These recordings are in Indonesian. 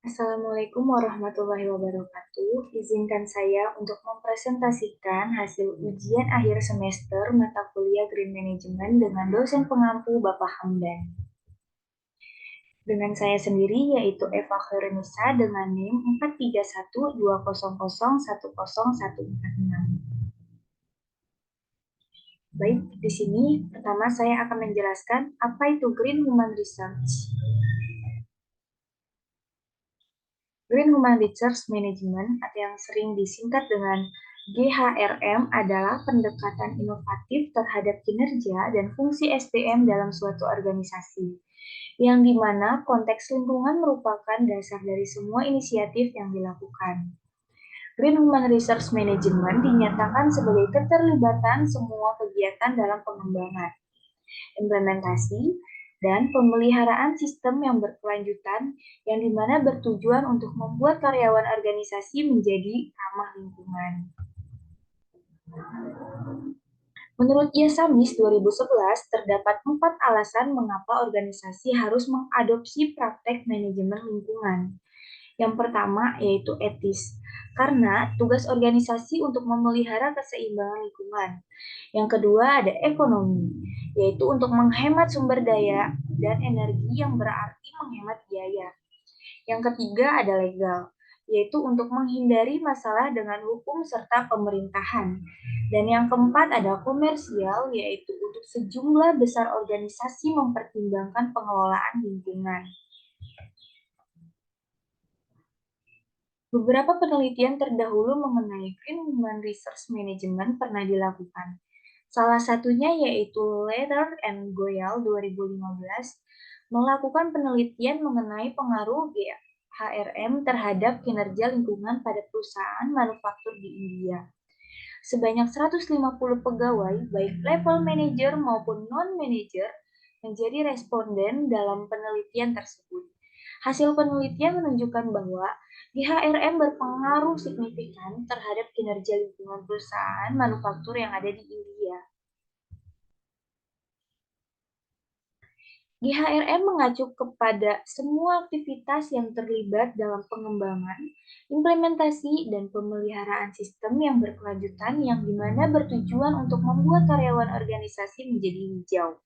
Assalamualaikum warahmatullahi wabarakatuh. Izinkan saya untuk mempresentasikan hasil ujian akhir semester mata kuliah Green Management dengan dosen pengampu Bapak Hamdan. Dengan saya sendiri yaitu Eva Khairunisa dengan NIM 43120010146. Baik, di sini pertama saya akan menjelaskan apa itu Green Human Research. Green Human Research Management atau yang sering disingkat dengan GHRM adalah pendekatan inovatif terhadap kinerja dan fungsi SDM dalam suatu organisasi, yang dimana konteks lingkungan merupakan dasar dari semua inisiatif yang dilakukan. Green Human Research Management dinyatakan sebagai keterlibatan semua kegiatan dalam pengembangan, implementasi, dan pemeliharaan sistem yang berkelanjutan yang dimana bertujuan untuk membuat karyawan organisasi menjadi ramah lingkungan. Menurut Iasamis 2011, terdapat 4 alasan mengapa organisasi harus mengadopsi praktek manajemen lingkungan. Yang pertama yaitu etis, karena tugas organisasi untuk memelihara keseimbangan lingkungan. Yang kedua ada ekonomi, yaitu untuk menghemat sumber daya dan energi yang berarti menghemat biaya. Yang ketiga ada legal, yaitu untuk menghindari masalah dengan hukum serta pemerintahan. Dan yang keempat ada komersial, yaitu untuk sejumlah besar organisasi mempertimbangkan pengelolaan lingkungan. Beberapa penelitian terdahulu mengenai Green Human Research Management pernah dilakukan. Salah satunya yaitu Leather and Goyal 2015 melakukan penelitian mengenai pengaruh GHRM terhadap kinerja lingkungan pada perusahaan manufaktur di India. Sebanyak 150 pegawai, baik level manager maupun non-manager, menjadi responden dalam penelitian tersebut. Hasil penelitian menunjukkan bahwa GHRM berpengaruh signifikan terhadap kinerja lingkungan perusahaan manufaktur yang ada di India. GHRM mengacu kepada semua aktivitas yang terlibat dalam pengembangan, implementasi, dan pemeliharaan sistem yang berkelanjutan yang dimana bertujuan untuk membuat karyawan organisasi menjadi hijau.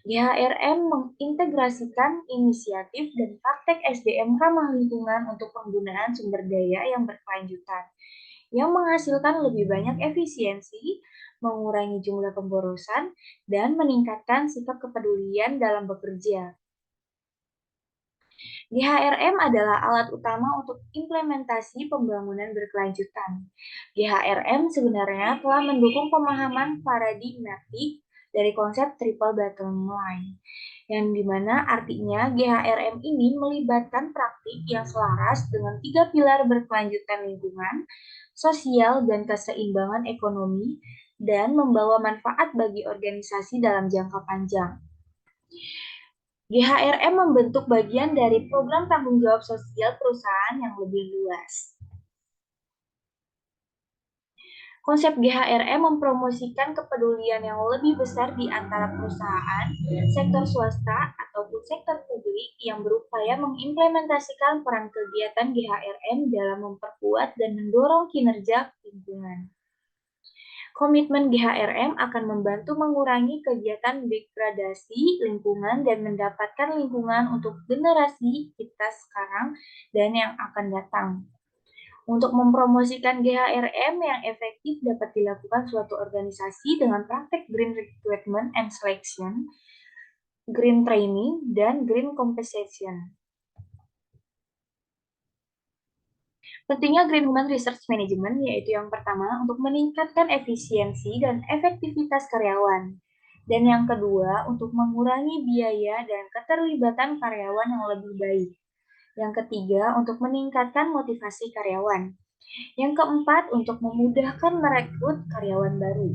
GHRM mengintegrasikan inisiatif dan praktek SDM ramah lingkungan untuk penggunaan sumber daya yang berkelanjutan, yang menghasilkan lebih banyak efisiensi, mengurangi jumlah pemborosan, dan meningkatkan sikap kepedulian dalam bekerja. GHRM adalah alat utama untuk implementasi pembangunan berkelanjutan. GHRM sebenarnya telah mendukung pemahaman paradigmatik dari konsep triple bottom line, yang dimana artinya GHRM ini melibatkan praktik yang selaras dengan 3 pilar berkelanjutan lingkungan, sosial, dan keseimbangan ekonomi, dan membawa manfaat bagi organisasi dalam jangka panjang. GHRM membentuk bagian dari program tanggung jawab sosial perusahaan yang lebih luas. Konsep GHRM mempromosikan kepedulian yang lebih besar di antara perusahaan, sektor swasta, ataupun sektor publik yang berupaya mengimplementasikan peran kegiatan GHRM dalam memperkuat dan mendorong kinerja lingkungan. Komitmen GHRM akan membantu mengurangi kegiatan degradasi lingkungan dan mendapatkan lingkungan untuk generasi kita sekarang dan yang akan datang. Untuk mempromosikan GHRM yang efektif dapat dilakukan suatu organisasi dengan praktek Green Recruitment and Selection, Green Training, dan Green Compensation. Pentingnya Green Human Research Management yaitu yang pertama untuk meningkatkan efisiensi dan efektivitas karyawan. Dan yang kedua untuk mengurangi biaya dan keterlibatan karyawan yang lebih baik. Yang ketiga untuk meningkatkan motivasi karyawan. Yang keempat untuk memudahkan merekrut karyawan baru.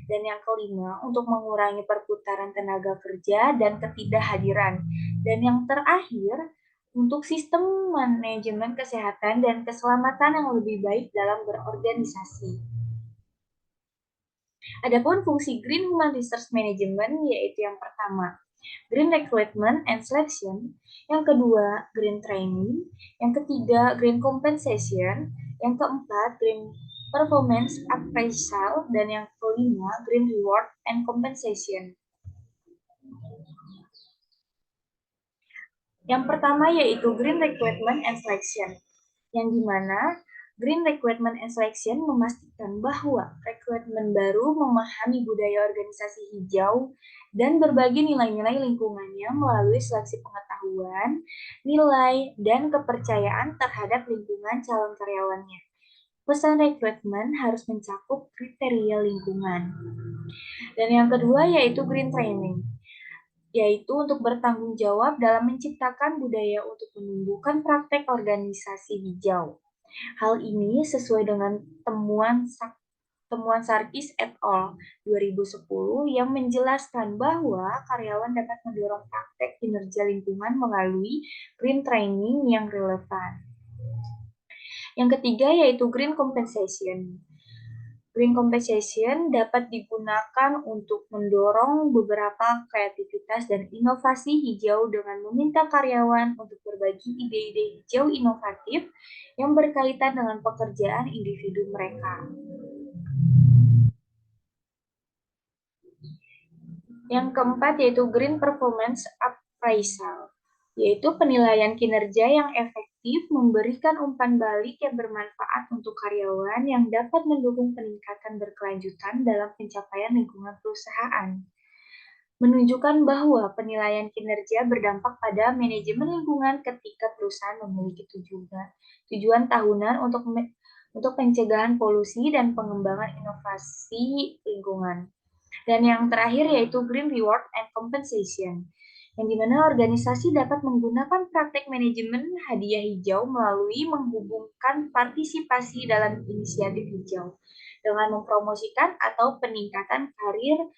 Dan yang kelima untuk mengurangi perputaran tenaga kerja dan ketidakhadiran. Dan yang terakhir untuk sistem manajemen kesehatan dan keselamatan yang lebih baik dalam berorganisasi. Adapun fungsi Green Human Research Management yaitu yang pertama, Green Recruitment and Selection, yang kedua Green Training, yang ketiga Green Compensation, yang keempat Green Performance Appraisal, dan yang kelima Green Reward and Compensation. Yang pertama yaitu Green Recruitment and Selection, yang dimana Green Recruitment and Selection memastikan bahwa rekrutmen baru memahami budaya organisasi hijau dan berbagi nilai-nilai lingkungannya melalui seleksi pengetahuan, nilai, dan kepercayaan terhadap lingkungan calon karyawannya. Pesan rekrutmen harus mencakup kriteria lingkungan. Dan yang kedua yaitu Green Training, yaitu untuk bertanggung jawab dalam menciptakan budaya untuk menumbuhkan praktek organisasi hijau. Hal ini sesuai dengan temuan Sarkis et al. 2010 yang menjelaskan bahwa karyawan dapat mendorong praktek kinerja lingkungan melalui green training yang relevan. Yang ketiga yaitu green compensation. Green compensation dapat digunakan untuk mendorong beberapa kreativitas dan inovasi hijau dengan meminta karyawan untuk berbagi ide-ide hijau inovatif yang berkaitan dengan pekerjaan individu mereka. Yang keempat yaitu Green Performance Appraisal, yaitu penilaian kinerja yang efektif memberikan umpan balik yang bermanfaat untuk karyawan yang dapat mendukung peningkatan berkelanjutan dalam pencapaian lingkungan perusahaan. Menunjukkan bahwa penilaian kinerja berdampak pada manajemen lingkungan ketika perusahaan memiliki tujuan tahunan untuk pencegahan polusi dan pengembangan inovasi lingkungan. Dan yang terakhir yaitu Green Reward and Compensation, yang dimana organisasi dapat menggunakan praktek manajemen hadiah hijau melalui menghubungkan partisipasi dalam inisiatif hijau dengan mempromosikan atau peningkatan karir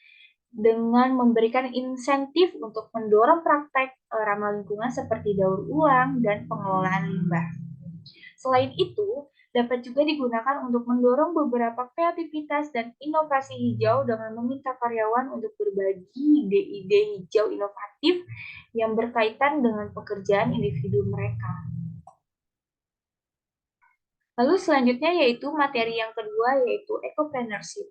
dengan memberikan insentif untuk mendorong praktek ramah lingkungan seperti daur ulang dan pengelolaan limbah. Selain itu, dapat juga digunakan untuk mendorong beberapa kreativitas dan inovasi hijau dengan meminta karyawan untuk berbagi ide-ide hijau inovatif yang berkaitan dengan pekerjaan individu mereka. Lalu selanjutnya yaitu materi yang kedua yaitu ecopreneurship.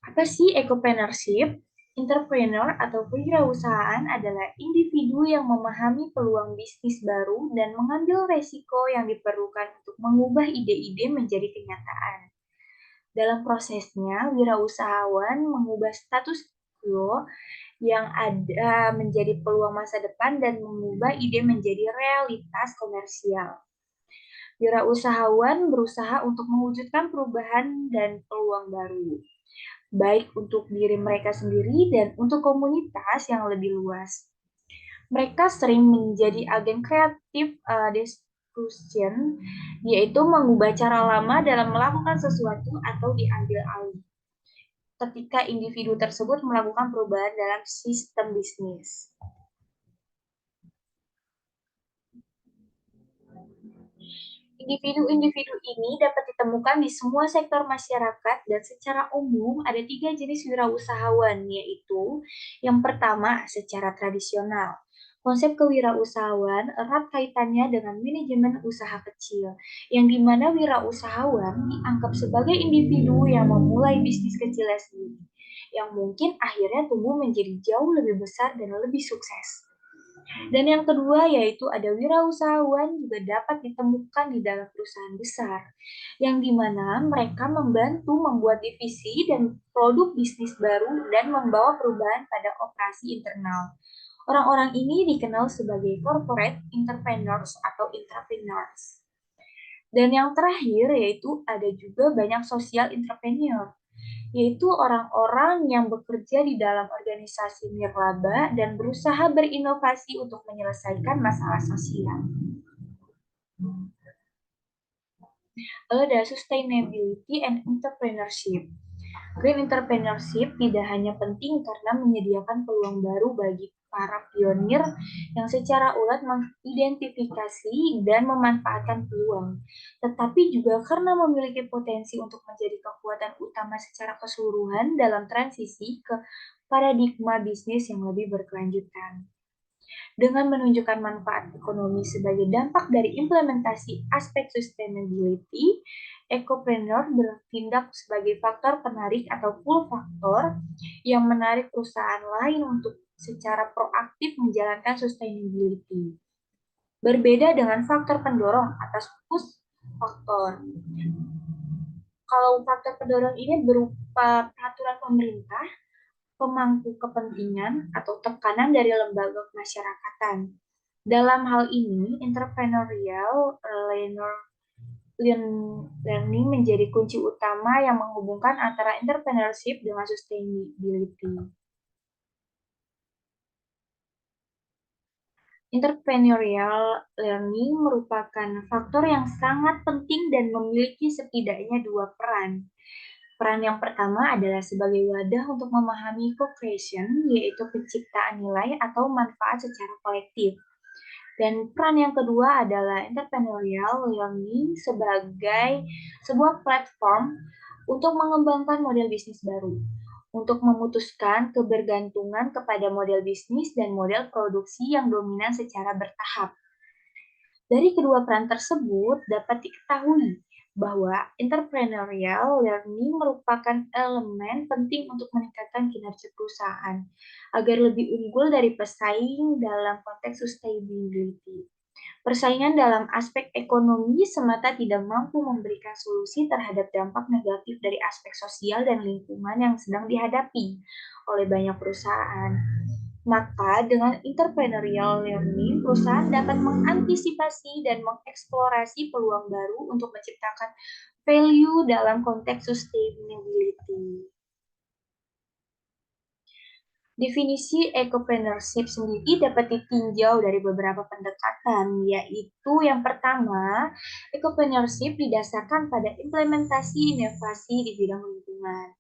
Apa sih ecopreneurship? Entrepreneur atau kewirausahaan adalah individu yang memahami peluang bisnis baru dan mengambil resiko yang diperlukan untuk mengubah ide-ide menjadi kenyataan. Dalam prosesnya, wirausahawan mengubah status quo yang ada menjadi peluang masa depan dan mengubah ide menjadi realitas komersial. Wirausahawan berusaha untuk mewujudkan perubahan dan peluang baru, baik untuk diri mereka sendiri dan untuk komunitas yang lebih luas. Mereka sering menjadi agen kreatif disruption, yaitu mengubah cara lama dalam melakukan sesuatu atau diambil alih ketika individu tersebut melakukan perubahan dalam sistem bisnis. Individu-individu ini dapat ditemukan di semua sektor masyarakat dan secara umum ada 3 jenis wirausahawan, yaitu yang pertama secara tradisional. Konsep kewirausahaan erat kaitannya dengan manajemen usaha kecil, yang dimana wirausahawan dianggap sebagai individu yang memulai bisnis kecilnya sendiri, yang mungkin akhirnya tumbuh menjadi jauh lebih besar dan lebih sukses. Dan yang kedua yaitu ada wirausahawan juga dapat ditemukan di dalam perusahaan besar, yang dimana mereka membantu membuat divisi dan produk bisnis baru dan membawa perubahan pada operasi internal. Orang-orang ini dikenal sebagai corporate entrepreneurs atau intrapreneurs. Dan yang terakhir yaitu ada juga banyak social entrepreneur, yaitu orang-orang yang bekerja di dalam organisasi nirlaba dan berusaha berinovasi untuk menyelesaikan masalah sosial. Ada sustainability and entrepreneurship. Green entrepreneurship tidak hanya penting karena menyediakan peluang baru bagi para pionir yang secara ulet mengidentifikasi dan memanfaatkan peluang, tetapi juga karena memiliki potensi untuk menjadi kekuatan utama secara keseluruhan dalam transisi ke paradigma bisnis yang lebih berkelanjutan. Dengan menunjukkan manfaat ekonomi sebagai dampak dari implementasi aspek sustainability, Ecopreneur bertindak sebagai faktor penarik atau pull faktor yang menarik perusahaan lain untuk secara proaktif menjalankan sustainability. Berbeda dengan faktor pendorong atas push faktor. Kalau faktor pendorong ini berupa peraturan pemerintah, pemangku kepentingan, atau tekanan dari lembaga kemasyarakatan. Dalam hal ini, entrepreneurial learning menjadi kunci utama yang menghubungkan antara entrepreneurship dengan sustainability. Entrepreneurial learning merupakan faktor yang sangat penting dan memiliki setidaknya dua peran. Peran yang pertama adalah sebagai wadah untuk memahami co-creation, yaitu penciptaan nilai atau manfaat secara kolektif. Dan peran yang kedua adalah entrepreneurial learning sebagai sebuah platform untuk mengembangkan model bisnis baru, untuk memutuskan kebergantungan kepada model bisnis dan model produksi yang dominan secara bertahap. Dari kedua peran tersebut dapat diketahui bahwa entrepreneurial learning merupakan elemen penting untuk meningkatkan kinerja perusahaan agar lebih unggul dari pesaing dalam konteks sustainability. Persaingan dalam aspek ekonomi semata tidak mampu memberikan solusi terhadap dampak negatif dari aspek sosial dan lingkungan yang sedang dihadapi oleh banyak perusahaan. Maka dengan entrepreneurial learning, perusahaan dapat mengantisipasi dan mengeksplorasi peluang baru untuk menciptakan value dalam konteks sustainability. Definisi ecopreneurship sendiri dapat ditinjau dari beberapa pendekatan, yaitu yang pertama, ecopreneurship didasarkan pada implementasi inovasi di bidang lingkungan.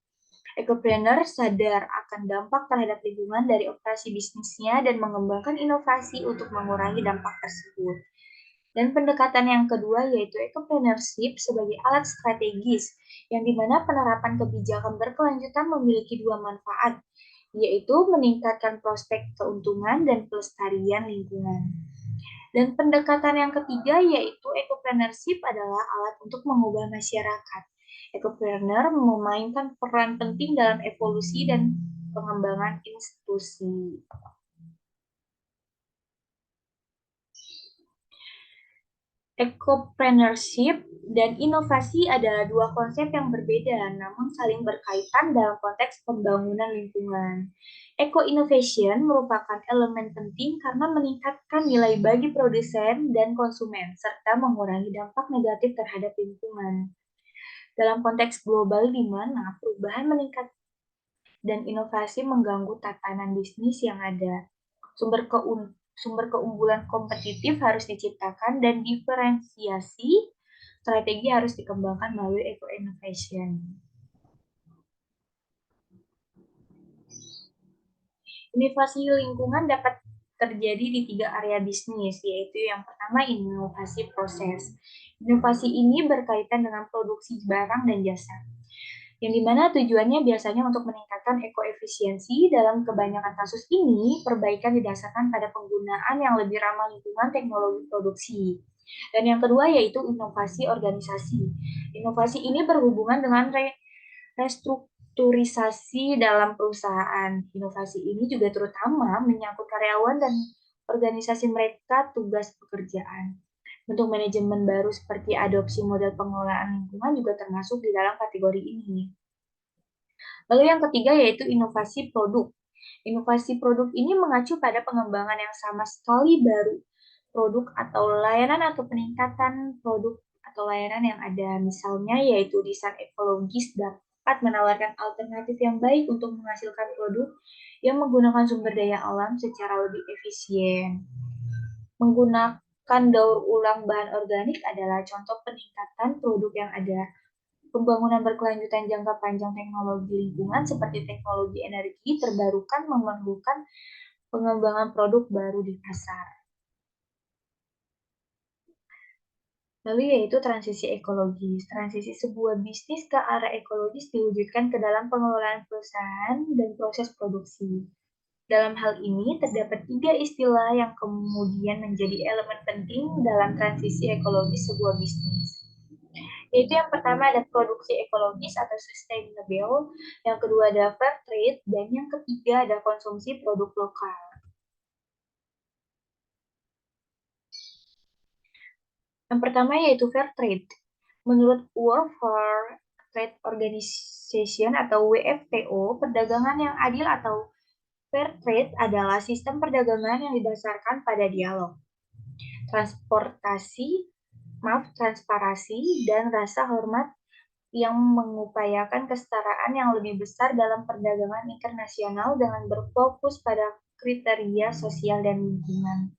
Ecopreneur sadar akan dampak terhadap lingkungan dari operasi bisnisnya dan mengembangkan inovasi untuk mengurangi dampak tersebut. Dan pendekatan yang kedua yaitu ecopreneurship sebagai alat strategis, yang dimana penerapan kebijakan berkelanjutan memiliki dua manfaat, yaitu meningkatkan prospek keuntungan dan pelestarian lingkungan. Dan pendekatan yang ketiga yaitu ecopreneurship adalah alat untuk mengubah masyarakat. Ecopreneur memainkan peran penting dalam evolusi dan pengembangan institusi. Ecopreneurship dan inovasi adalah dua konsep yang berbeda, namun saling berkaitan dalam konteks pembangunan lingkungan. Eco-innovation merupakan elemen penting karena meningkatkan nilai bagi produsen dan konsumen, serta mengurangi dampak negatif terhadap lingkungan. Dalam konteks global di mana perubahan meningkat dan inovasi mengganggu tatanan bisnis yang ada. Sumber keunggulan kompetitif harus diciptakan dan diferensiasi strategi harus dikembangkan melalui eco-innovation. Inovasi lingkungan dapat terjadi di tiga area bisnis, yaitu yang pertama inovasi proses. Inovasi ini berkaitan dengan produksi barang dan jasa, yang dimana tujuannya biasanya untuk meningkatkan ekoefisiensi. Dalam kebanyakan kasus ini, perbaikan didasarkan pada penggunaan yang lebih ramah lingkungan teknologi produksi. Dan yang kedua yaitu inovasi organisasi. Inovasi ini berhubungan dengan restrukturisasi dalam perusahaan. Inovasi ini juga terutama menyangkut karyawan dan organisasi mereka tugas pekerjaan. Bentuk manajemen baru seperti adopsi model pengelolaan lingkungan juga termasuk di dalam kategori ini. Lalu yang ketiga yaitu inovasi produk. Inovasi produk ini mengacu pada pengembangan yang sama sekali baru produk atau layanan atau peningkatan produk atau layanan yang ada. Misalnya yaitu desain ekologis dapat menawarkan alternatif yang baik untuk menghasilkan produk yang menggunakan sumber daya alam secara lebih efisien. Menggunakan daur ulang bahan organik adalah contoh peningkatan produk yang ada. Pembangunan berkelanjutan jangka panjang teknologi lingkungan seperti teknologi energi terbarukan memerlukan pengembangan produk baru di pasar. Lalu yaitu transisi ekologis. Transisi sebuah bisnis ke arah ekologis diwujudkan ke dalam pengelolaan perusahaan dan proses produksi. Dalam hal ini, terdapat 3 istilah yang kemudian menjadi elemen penting dalam transisi ekologis sebuah bisnis. Yaitu yang pertama ada produksi ekologis atau sustainable, yang kedua ada fair trade, dan yang ketiga ada konsumsi produk lokal. Yang pertama yaitu fair trade. Menurut World Fair Trade Organization atau WFTO, perdagangan yang adil atau fair trade adalah sistem perdagangan yang didasarkan pada dialog, transparasi, dan rasa hormat yang mengupayakan kesetaraan yang lebih besar dalam perdagangan internasional dengan berfokus pada kriteria sosial dan lingkungan.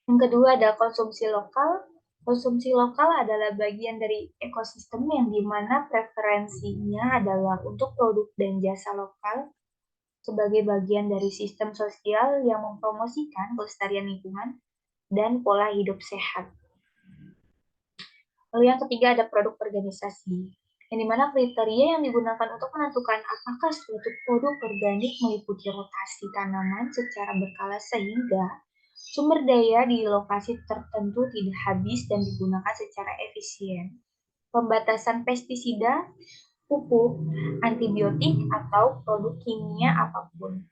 Yang kedua ada konsumsi lokal. Konsumsi lokal adalah bagian dari ekosistem yang dimana preferensinya adalah untuk produk dan jasa lokal sebagai bagian dari sistem sosial yang mempromosikan kelestarian lingkungan dan pola hidup sehat. Lalu yang ketiga ada produk organisasi, yang dimana kriteria yang digunakan untuk menentukan apakah suatu produk organik meliputi rotasi tanaman secara berkala sehingga sumber daya di lokasi tertentu tidak habis dan digunakan secara efisien. Pembatasan pestisida, pupuk, antibiotik, atau produk kimia apapun.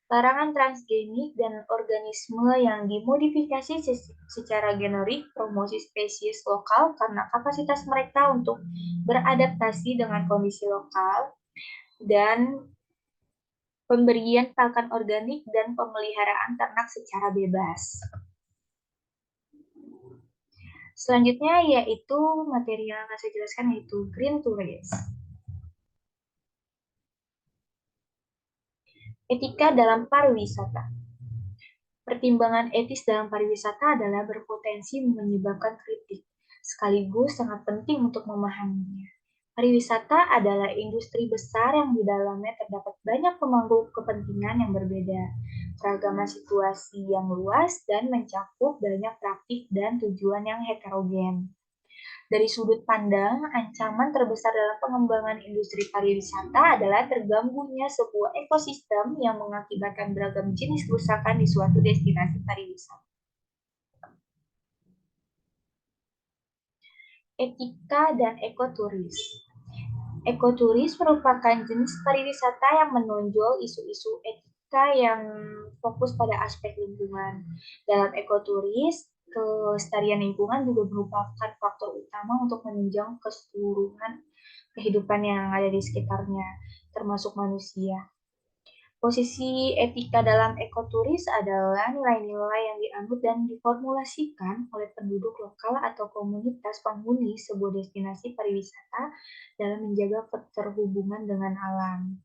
Larangan transgenik dan organisme yang dimodifikasi secara generik, promosi spesies lokal karena kapasitas mereka untuk beradaptasi dengan kondisi lokal, dan pemberian pakan organik dan pemeliharaan ternak secara bebas. Selanjutnya yaitu materi yang akan saya jelaskan yaitu green tourism. Etika dalam pariwisata. Pertimbangan etis dalam pariwisata adalah berpotensi menyebabkan kritik, sekaligus sangat penting untuk memahaminya. Pariwisata adalah industri besar yang di dalamnya terdapat banyak pemangku kepentingan yang berbeda, keragaman situasi yang luas, dan mencakup banyak praktik dan tujuan yang heterogen. Dari sudut pandang, ancaman terbesar dalam pengembangan industri pariwisata adalah terganggunya sebuah ekosistem yang mengakibatkan beragam jenis kerusakan di suatu destinasi pariwisata. Etika dan ekoturis. Ekoturis merupakan jenis pariwisata yang menonjol isu-isu etika yang fokus pada aspek lingkungan. Dalam ekoturis, kelestarian lingkungan juga merupakan faktor utama untuk menunjang keseluruhan kehidupan yang ada di sekitarnya, termasuk manusia. Posisi etika dalam ekoturis adalah nilai-nilai yang dianut dan diformulasikan oleh penduduk lokal atau komunitas penghuni sebuah destinasi pariwisata dalam menjaga keterhubungan dengan alam.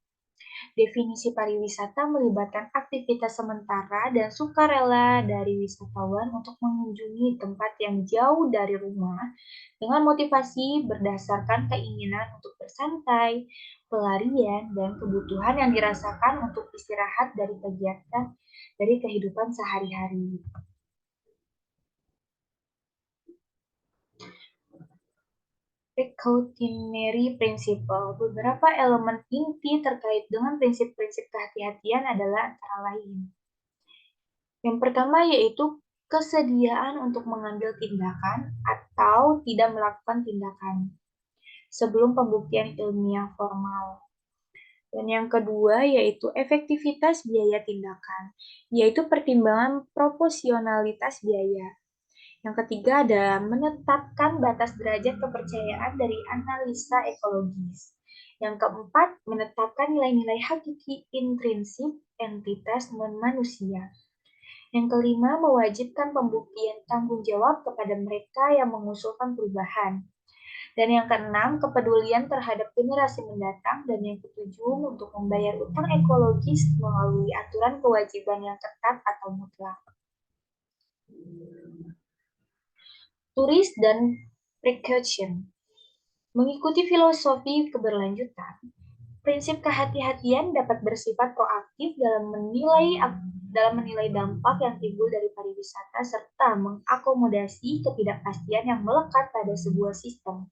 Definisi pariwisata melibatkan aktivitas sementara dan sukarela dari wisatawan untuk mengunjungi tempat yang jauh dari rumah dengan motivasi berdasarkan keinginan untuk bersantai, pelarian, dan kebutuhan yang dirasakan untuk istirahat dari kegiatan dari kehidupan sehari-hari. Precautionary Principle. Beberapa elemen inti terkait dengan prinsip-prinsip kehati-hatian adalah antara lain. Yang pertama yaitu kesediaan untuk mengambil tindakan atau tidak melakukan tindakan sebelum pembuktian ilmiah formal. Dan yang kedua yaitu efektivitas biaya tindakan, yaitu pertimbangan proporsionalitas biaya. Yang ketiga ada menetapkan batas derajat kepercayaan dari analisa ekologis. Yang keempat, menetapkan nilai-nilai hakiki intrinsik entitas non-manusia. Yang kelima, mewajibkan pembuktian tanggung jawab kepada mereka yang mengusulkan perubahan. Dan yang keenam, kepedulian terhadap generasi mendatang. Dan yang ketujuh, untuk membayar utang ekologis melalui aturan kewajiban yang ketat atau mutlak. Turis dan precaution. Mengikuti filosofi keberlanjutan, Prinsip kehati-hatian dapat bersifat proaktif dalam menilai dampak yang timbul dari pariwisata serta mengakomodasi ketidakpastian yang melekat pada sebuah sistem.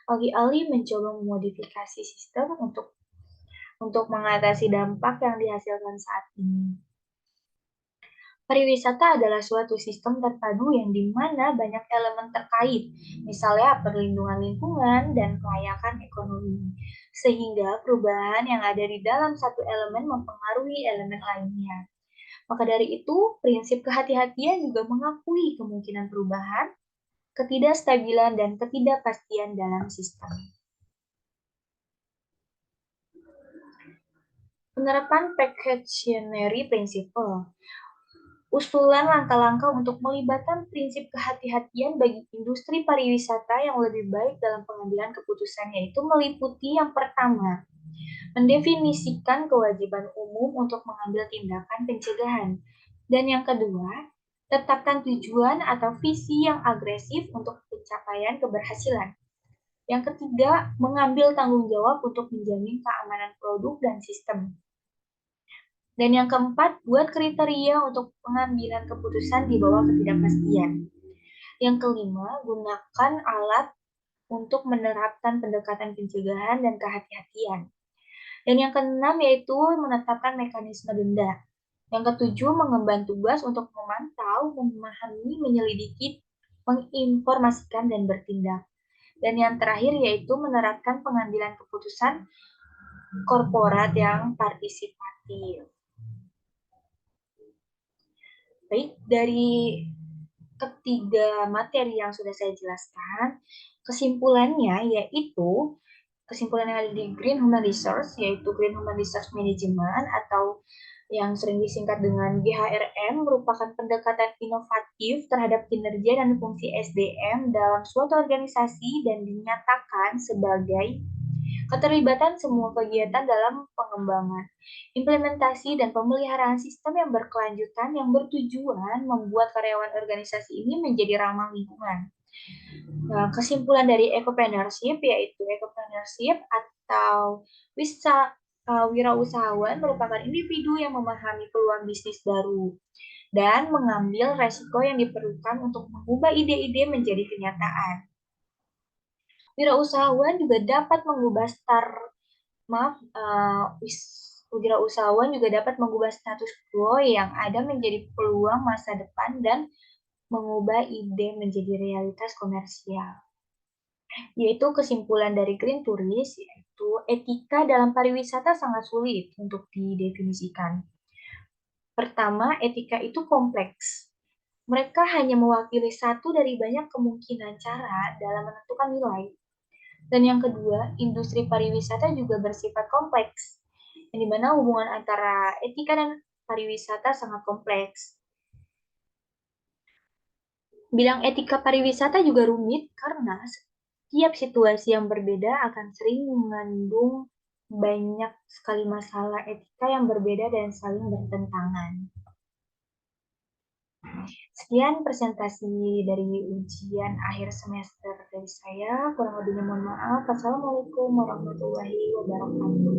Alih-alih mencoba memodifikasi sistem untuk mengatasi dampak yang dihasilkan saat ini. Pariwisata adalah suatu sistem terpadu yang di mana banyak elemen terkait, misalnya perlindungan lingkungan dan kelayakan ekonomi, sehingga perubahan yang ada di dalam satu elemen mempengaruhi elemen lainnya. Maka dari itu, prinsip kehati-hatian juga mengakui kemungkinan perubahan, ketidakstabilan, dan ketidakpastian dalam sistem. Penerapan precautionary principle. Usulan langkah-langkah untuk melibatkan prinsip kehati-hatian bagi industri pariwisata yang lebih baik dalam pengambilan keputusan yaitu meliputi yang pertama, mendefinisikan kewajiban umum untuk mengambil tindakan pencegahan. Dan yang kedua, tetapkan tujuan atau visi yang agresif untuk pencapaian keberhasilan. Yang ketiga, mengambil tanggung jawab untuk menjamin keamanan produk dan sistem. Dan yang keempat, buat kriteria untuk pengambilan keputusan di bawah ketidakpastian. Yang kelima, gunakan alat untuk menerapkan pendekatan pencegahan dan kehati-hatian. Dan yang keenam yaitu menetapkan mekanisme denda. Yang ketujuh, mengemban tugas untuk memantau, memahami, menyelidiki, menginformasikan, dan bertindak. Dan yang terakhir yaitu menerapkan pengambilan keputusan korporat yang partisipatif. Baik, dari ketiga materi yang sudah saya jelaskan, kesimpulannya yaitu kesimpulan yang ada di Green Human Resource, yaitu Green Human Resource Management atau yang sering disingkat dengan GHRM, merupakan pendekatan inovatif terhadap kinerja dan fungsi SDM dalam suatu organisasi dan dinyatakan sebagai keterlibatan semua kegiatan dalam pengembangan, implementasi, dan pemeliharaan sistem yang berkelanjutan yang bertujuan membuat karyawan organisasi ini menjadi ramah lingkungan. Nah, kesimpulan dari ecopreneurship yaitu ecopreneurship atau wirausahawan merupakan individu yang memahami peluang bisnis baru dan mengambil resiko yang diperlukan untuk mengubah ide-ide menjadi kenyataan. Wirausahawan juga dapat mengubah wirausahawan juga dapat mengubah status quo yang ada menjadi peluang masa depan dan mengubah ide menjadi realitas komersial. Yaitu kesimpulan dari Green Tourist, yaitu etika dalam pariwisata sangat sulit untuk didefinisikan. Pertama, etika itu kompleks. Mereka hanya mewakili satu dari banyak kemungkinan cara dalam menentukan nilai. Dan yang kedua, industri pariwisata juga bersifat kompleks, yang dimana hubungan antara etika dan pariwisata sangat kompleks. Bilang etika pariwisata juga rumit karena setiap situasi yang berbeda akan sering mengandung banyak sekali masalah etika yang berbeda dan saling bertentangan. Sekian presentasi dari ujian akhir semester dari saya. Kurang lebihnya mohon maaf. Wassalamualaikum warahmatullahi wabarakatuh.